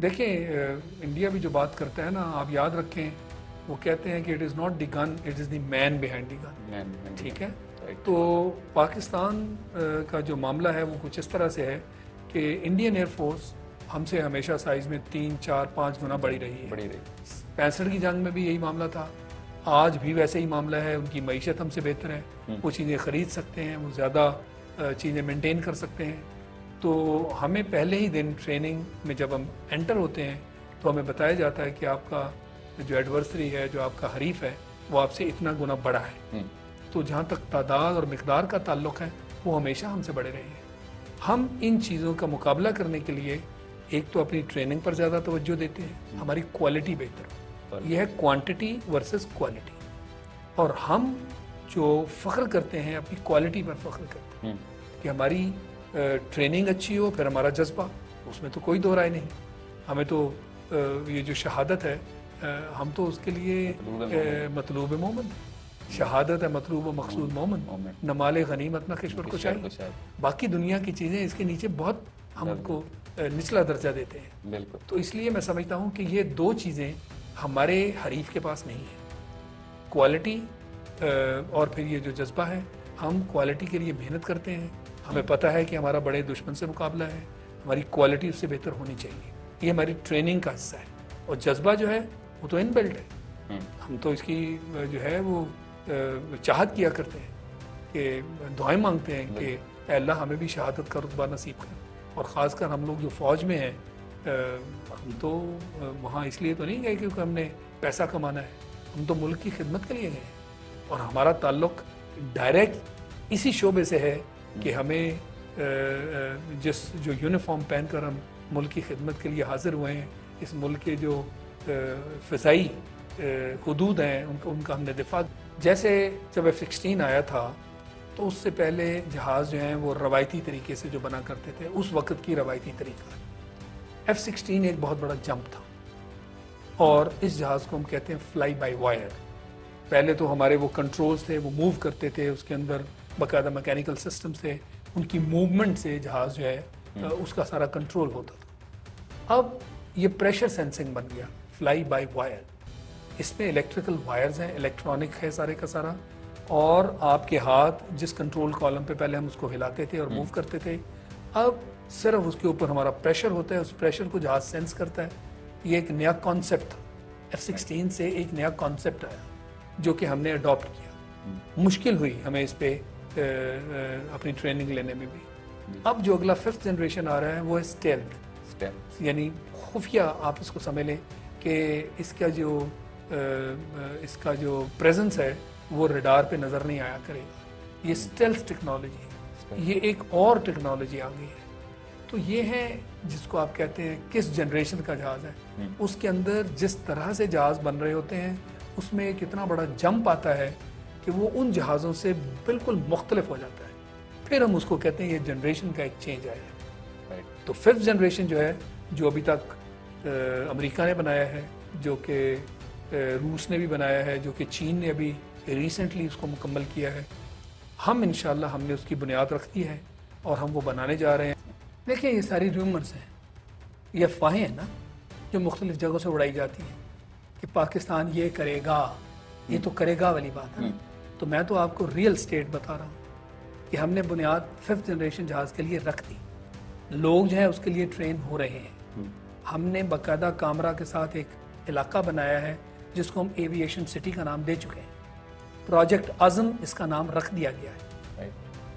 देखिए इंडिया भी जो बात करता है ना, आप याद रखें, वो कहते हैं कि it is not the gun, it is the man behind the gun. ठीक है। तो पाकिस्तान का जो मामला है वो कुछ इस तरह से है कि इंडियन एयरफोर्स हमसे हमेशा साइज़ में 3, 4, 5 गुना बड़ी रही है। 65 की जंग में भी यही मामला था, आज भी वैसे ही मामला है। उनकी मईशत हमसे बेहतर है, वो चीज़ें ख़रीद सकते हैं, वो ज़्यादा चीज़ें मेंटेन कर सकते हैं। तो हमें पहले ही दिन ट्रेनिंग में जब हम एंटर होते हैं तो हमें बताया जाता है कि आपका जो एडवर्सरी है, जो आपका हरीफ है, वो आपसे इतना गुना बड़ा है। तो जहाँ तक तादाद और मिकदार का ताल्लुक़ है, वो हमेशा हमसे बड़े रहे हैं। हम इन चीज़ों का मुकाबला करने के लिए एक तो अपनी ट्रेनिंग पर ज़्यादा तवज्जो देते हैं, हमारी क्वालिटी बेहतर हो। यह है क्वांटिटी वर्सेस क्वालिटी। और हम जो फ़ख्र करते हैं अपनी क्वालिटी पर फ़ख्र करते हैं कि हमारी ट्रेनिंग अच्छी हो, फिर हमारा जज्बा, उसमें तो कोई दो राय नहीं। हमें तो ये जो शहादत है, हम तो उसके लिए मतलूब मोमन, शहादत है मतलूब व मकसूद मोमन, नमाल गनीमत न किश्वर को चाहिए। बाकी दुनिया की चीज़ें इसके नीचे बहुत हम उनको निचला दर्जा देते हैं। बिल्कुल। तो इसलिए मैं समझता हूँ कि ये दो चीज़ें हमारे हरीफ के पास नहीं है, क्वालिटी और फिर ये जो जज्बा है। हम क्वालिटी के लिए मेहनत करते हैं, हमें पता है कि हमारा बड़े दुश्मन से मुकाबला है, हमारी क्वालिटी उससे बेहतर होनी चाहिए, ये हमारी ट्रेनिंग का हिस्सा है। और जज्बा जो है वो तो इनबिल्ट है, हम तो इसकी जो है वो चाहत किया करते हैं कि दुआएं मांगते हैं कि अल्लाह हमें भी शहादत का रुतबा नसीब कर। और ख़ासकर हम लोग जो फ़ौज में हैं, हम तो वहाँ इसलिए तो नहीं गए क्योंकि हमने पैसा कमाना है, हम तो मुल्क की खिदमत के लिए गए हैं। और हमारा ताल्लुक़ डायरेक्ट इसी शोबे से है कि हमें जिस जो यूनिफॉर्म पहनकर हम मुल्क की खिदमत के लिए हाज़िर हुए हैं, इस मुल्क के जो फ़िज़ाई हुदूद हैं उनका हमने दिफा। जैसे जब F-16 आया था तो उससे पहले जहाज़ जो हैं वो रवायती तरीके से जो बना करते थे, उस वक़्त की रवायती तरीका। F-16 एक बहुत बड़ा जंप था और इस जहाज़ को हम कहते हैं फ्लाई बाय वायर। पहले तो हमारे वो कंट्रोल्स थे, वो मूव करते थे, उसके अंदर बाकायदा मैकेनिकल सिस्टम्स थे, उनकी मूवमेंट से जहाज़ जो है उसका सारा कंट्रोल होता था। अब ये प्रेशर सेंसिंग बन गया, फ्लाई बाय वायर। इसमें इलेक्ट्रिकल वायर्स हैं, इलेक्ट्रॉनिक है सारे का सारा, और आपके हाथ जिस कंट्रोल कॉलम पे पहले हम उसको हिलाते थे और मूव करते थे, अब सिर्फ उसके ऊपर हमारा प्रेशर होता है, उस प्रेशर को जहाज सेंस करता है। ये एक नया कॉन्सेप्ट था, F-16 से एक नया कॉन्सेप्ट आया जो कि हमने अडॉप्ट किया। मुश्किल हुई हमें इस पे अपनी ट्रेनिंग लेने में भी। अब जो अगला 5th जनरेशन आ रहा है वो है स्टेल्थ, यानी खुफिया। आप इसको समझ लें कि इसका जो प्रेजेंस है वो रडार पे नज़र नहीं आया करेगा। ये स्टेल्थ टेक्नोलॉजी है, ये एक और टेक्नोलॉजी आ गई है। तो ये है जिसको आप कहते हैं किस जनरेशन का जहाज़ है, उसके अंदर जिस तरह से जहाज़ बन रहे होते हैं उसमें एक इतना बड़ा जंप आता है कि वो उन जहाज़ों से बिल्कुल मुख्तलिफ हो जाता है। फिर हम उसको कहते हैं ये जनरेशन का एक चेंज आया। तो 5th जनरेशन जो है, जो अभी तक अमेरिका ने बनाया है, जो कि रूस ने भी बनाया है, जो कि चीन ने अभी रिसेंटली उसको मुकम्मल किया है, हम इंशाल्लाह हमने उसकी बुनियाद रख दी है और हम वो बनाने जा रहे हैं। देखिए ये सारी रूमर्स हैं, ये अफवाहें हैं ना जो मुख्तलिफ जगहों से उड़ाई जाती हैं कि पाकिस्तान ये करेगा, ये तो करेगा वाली बात है। तो मैं तो आपको रियल स्टेट बता रहा हूँ कि हमने बुनियाद 5th जनरेशन जहाज़ के लिए रख दी, लोग जो हैं उसके लिए ट्रेन हो रहे हैं। हमने बाकायदा कामरा के साथ एक इलाका बनाया है जिसको हम एविएशन सिटी का नाम दे चुके हैं, प्रोजेक्ट आज़म इसका नाम रख दिया गया है।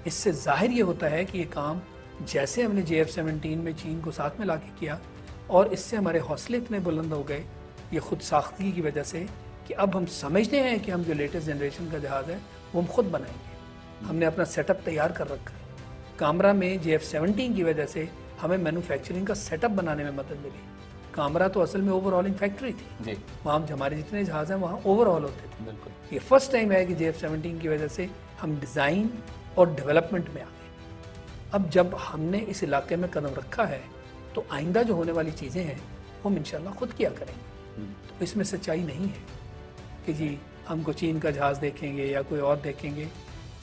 इससे जाहिर ये होता है कि ये काम जैसे हमने JF-17 में चीन को साथ में ला के किया, और इससे हमारे हौसले इतने बुलंद हो गए ये खुद साख्तगी की वजह से कि अब हम समझते हैं कि हम जो लेटेस्ट जनरेशन का जहाज़ है वो हम खुद बनाएंगे। हमने अपना सेटअप तैयार कर रखा है। कामरा में JF-17 की वजह से हमें मैन्युफैक्चरिंग का सेटअप बनाने में मदद मिली। कामरा तो असल में ओवरऑलिंग फैक्ट्री थी, वहाँ हमारे जितने जहाज़ हैं वहाँ ओवरऑल होते थे। ये फर्स्ट टाइम है कि JF-17 की वजह से हम डिज़ाइन और डेवलपमेंट में आ गए। अब जब हमने इस इलाके में कदम रखा है तो आइंदा जो होने वाली चीज़ें हैं वो हम इंशाल्लाह खुद किया करेंगे। तो इसमें सच्चाई नहीं है कि जी हमको चीन का जहाज़ देखेंगे या कोई और देखेंगे।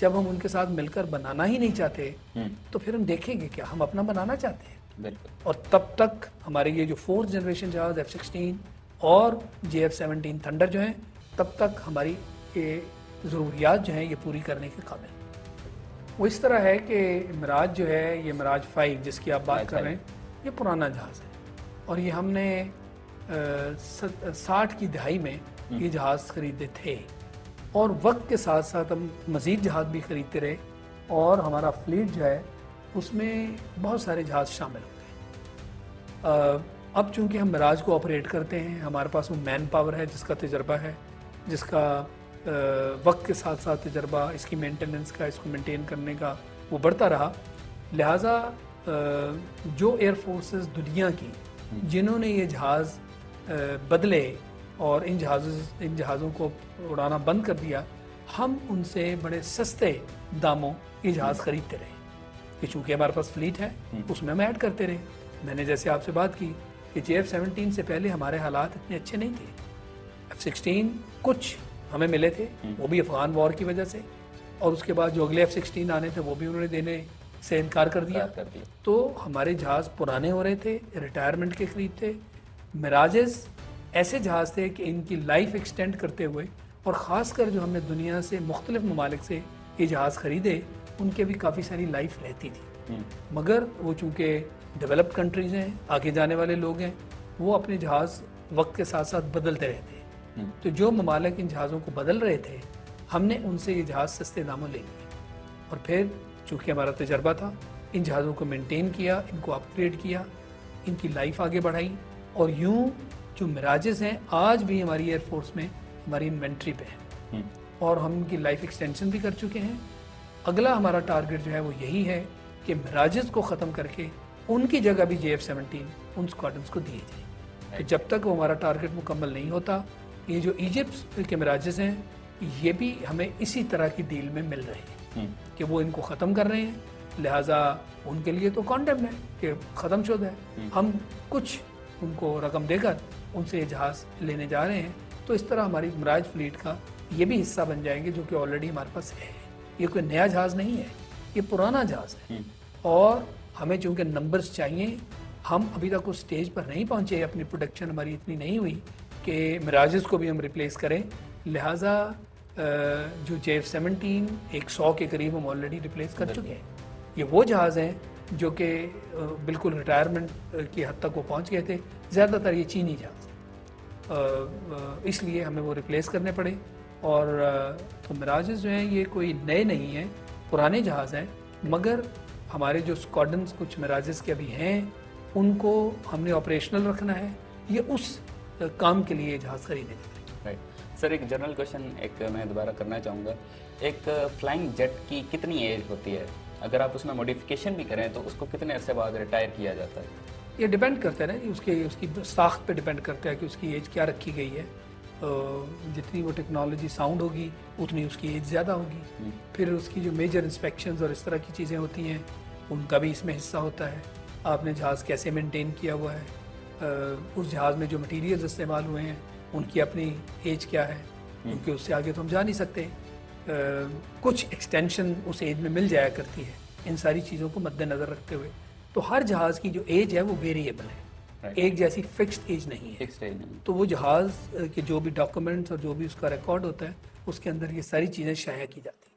जब हम उनके साथ मिलकर बनाना ही नहीं चाहते तो फिर हम देखेंगे क्या, हम अपना बनाना चाहते हैं। और तब तक हमारे ये जो 4th जनरेशन जहाज F-16 और JF-17 थंडर जो हैं, तब तक हमारी ये ज़रूरियात जो हैं ये पूरी करने के काबिल। वो इस तरह है कि मिराज जो है, ये मिराज 5 जिसकी आप बात कर रहे हैं, ये पुराना जहाज़ है और ये हमने 60 की दहाई में ये जहाज़ खरीदे थे और वक्त के साथ साथ हम मज़ीद जहाज़ भी खरीदते रहे और हमारा फ्लीट जो है उसमें बहुत सारे जहाज़ शामिल हो गए। अब चूंकि हम मिराज को ऑपरेट करते हैं, हमारे पास वो मैन पावर है जिसका तजर्बा है, जिसका वक्त के साथ साथ तजर्बा, इसकी मेंटेनेंस का, इसको मेंटेन करने का वो बढ़ता रहा। लिहाजा जो एयर फोर्सेस दुनिया की जिन्होंने ये जहाज़ बदले और इन जहाज़ों को उड़ाना बंद कर दिया, हम उनसे बड़े सस्ते दामों ये जहाज़ खरीदते रहे कि चूँकि हमारे पास फ्लीट है उसमें हम ऐड करते रहे। मैंने जैसे आपसे बात की कि JF-17 से पहले हमारे हालात इतने अच्छे नहीं थे। F-16 कुछ हमें मिले थे, वो भी अफ़गान वॉर की वजह से, और उसके बाद जो अगले F-16 आने थे वो भी उन्होंने देने से इनकार कर दिया। तो हमारे जहाज़ पुराने हो रहे थे, रिटायरमेंट के करीब थे। मिराजेस ऐसे जहाज़ थे कि इनकी लाइफ एक्सटेंड करते हुए, और ख़ासकर जो हमने दुनिया से मुख्तलिफ ममालिक से ये जहाज़ ख़रीदे, उनके भी काफ़ी सारी लाइफ रहती थी। मगर वो चूँकि डेवलप्ड कंट्रीज़ हैं, आगे जाने वाले लोग हैं, वो अपने जहाज़ वक्त के साथ साथ बदलते रहते हैं। तो जो ममालिक इन जहाज़ों को बदल रहे थे, हमने उनसे ये जहाज़ सस्ते दामों ले लिए और फिर चूँकि हमारा तजर्बा था, इन जहाज़ों को मेंटेन किया, इनको अपग्रेड किया, इनकी लाइफ आगे बढ़ाई और यूँ जो मिराजेस हैं आज भी हमारी एयरफोर्स में हमारी इन्वेंट्री पे है और हम इनकी लाइफ एक्सटेंशन भी कर चुके हैं। अगला हमारा टारगेट जो है वो यही है कि मिराजेस को ख़त्म करके उनकी जगह भी JF-17 उन स्क्वाड्रंस को दिए जाए। तो जब तक वो हमारा टारगेट मुकम्मल नहीं होता, ये जो इजिप्ट के मिराजेस हैं, ये भी हमें इसी तरह की डील में मिल रहे हैं कि वो इनको ख़त्म कर रहे हैं, लिहाजा उनके लिए तो कॉन्डेम है कि ख़त्म शुदा है, हम कुछ उनको रकम देकर उनसे ये जहाज़ लेने जा रहे हैं। तो इस तरह हमारी मिराज फ्लीट का ये भी हिस्सा बन जाएंगे जो कि ऑलरेडी हमारे पास है। ये कोई नया जहाज़ नहीं है, ये पुराना जहाज़ है और हमें चूँकि नंबर्स चाहिए, हम अभी तक उस स्टेज पर नहीं पहुँचे, अपनी प्रोडक्शन हमारी इतनी नहीं हुई कि मिराजेस को भी हम रिप्लेस करें। लिहाजा जो JF-17 100 के करीब हम ऑलरेडी रिप्लेस कर चुके हैं। ये वो जहाज़ हैं जो कि बिल्कुल रिटायरमेंट की हद तक वो पहुँच गए थे। ज़्यादातर ये चीनी जहाज़ हैं, इसलिए हमें वो रिप्लेस करने पड़े। और तो मिराजेस जो हैं ये कोई नए नहीं हैं, पुराने जहाज़ हैं, मगर हमारे जो स्क्वाड्रंस कुछ मिराजेस के अभी हैं उनको हमने ऑपरेशनल रखना है। ये उस काम के लिए जहाज़ खरीदे गए। राइट सर, एक जनरल क्वेश्चन मैं दोबारा करना चाहूँगा। एक फ्लाइंग जेट की कितनी एज होती है? अगर आप उसमें मॉडिफिकेशन भी करें तो उसको कितने अरसे बाद रिटायर किया जाता है? ये डिपेंड करता है ना, उसकी साख्त पे डिपेंड करता है कि उसकी एज क्या रखी गई है। जितनी वो टेक्नोलॉजी साउंड होगी उतनी उसकी एज ज़्यादा होगी। फिर उसकी जो मेजर इंस्पेक्शंस और इस तरह की चीज़ें होती हैं उनका भी इसमें हिस्सा होता है। आपने जहाज़ कैसे मेंटेन किया हुआ है, उस जहाज़ में जो मटीरियल्स इस्तेमाल हुए हैं उनकी अपनी एज क्या है, क्योंकि उससे आगे तो हम जा नहीं सकते। कुछ एक्सटेंशन उस एज में मिल जाया करती है, इन सारी चीज़ों को मद्देनज़र रखते हुए। तो हर जहाज़ की जो एज है वो वेरिएबल है, एक जैसी फिक्स्ड एज नहीं है। तो वो जहाज़ के जो भी डॉक्यूमेंट्स और जो भी उसका रिकॉर्ड होता है उसके अंदर ये सारी चीज़ें शाया की जाती हैं।